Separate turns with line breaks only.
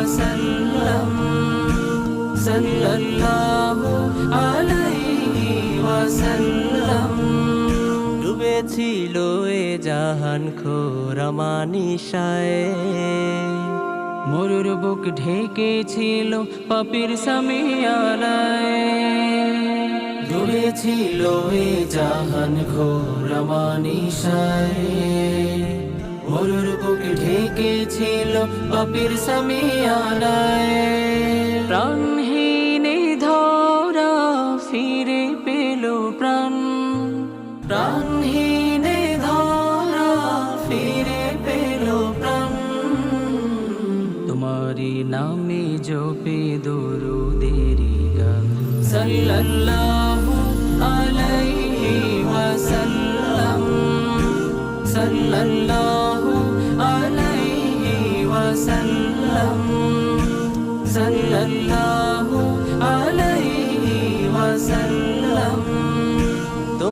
ওয়াসাল্লাম সাল্লাল্লাহু আলাইহি ওয়াসাল্লাম ডুবেছিল এ জাহান ঘোর মানিশায় মরুর বুক ঢেকেছিল পাপীর সামিয়ানায় ডুবেছিল এ জাহান ঘোর মানিশায় মরুর বুক ঢেকেছিল পাপীর সামিয়ানায় প্রাণহীনে ধরা ফিরে পেল প্রাণ প্রাণহীনে ধরা ফিরে পেল প্রাণ তোমারি নামে জপে দরুদেরি গান সাল্লাল্লাহু আলাইহি ওয়াসাল্লাম সাল্লাল্লাহু আলাইহি ওয়াসাল্লাম সাল্লাল্লাহু আলাইহি ওয়াসাল্লাম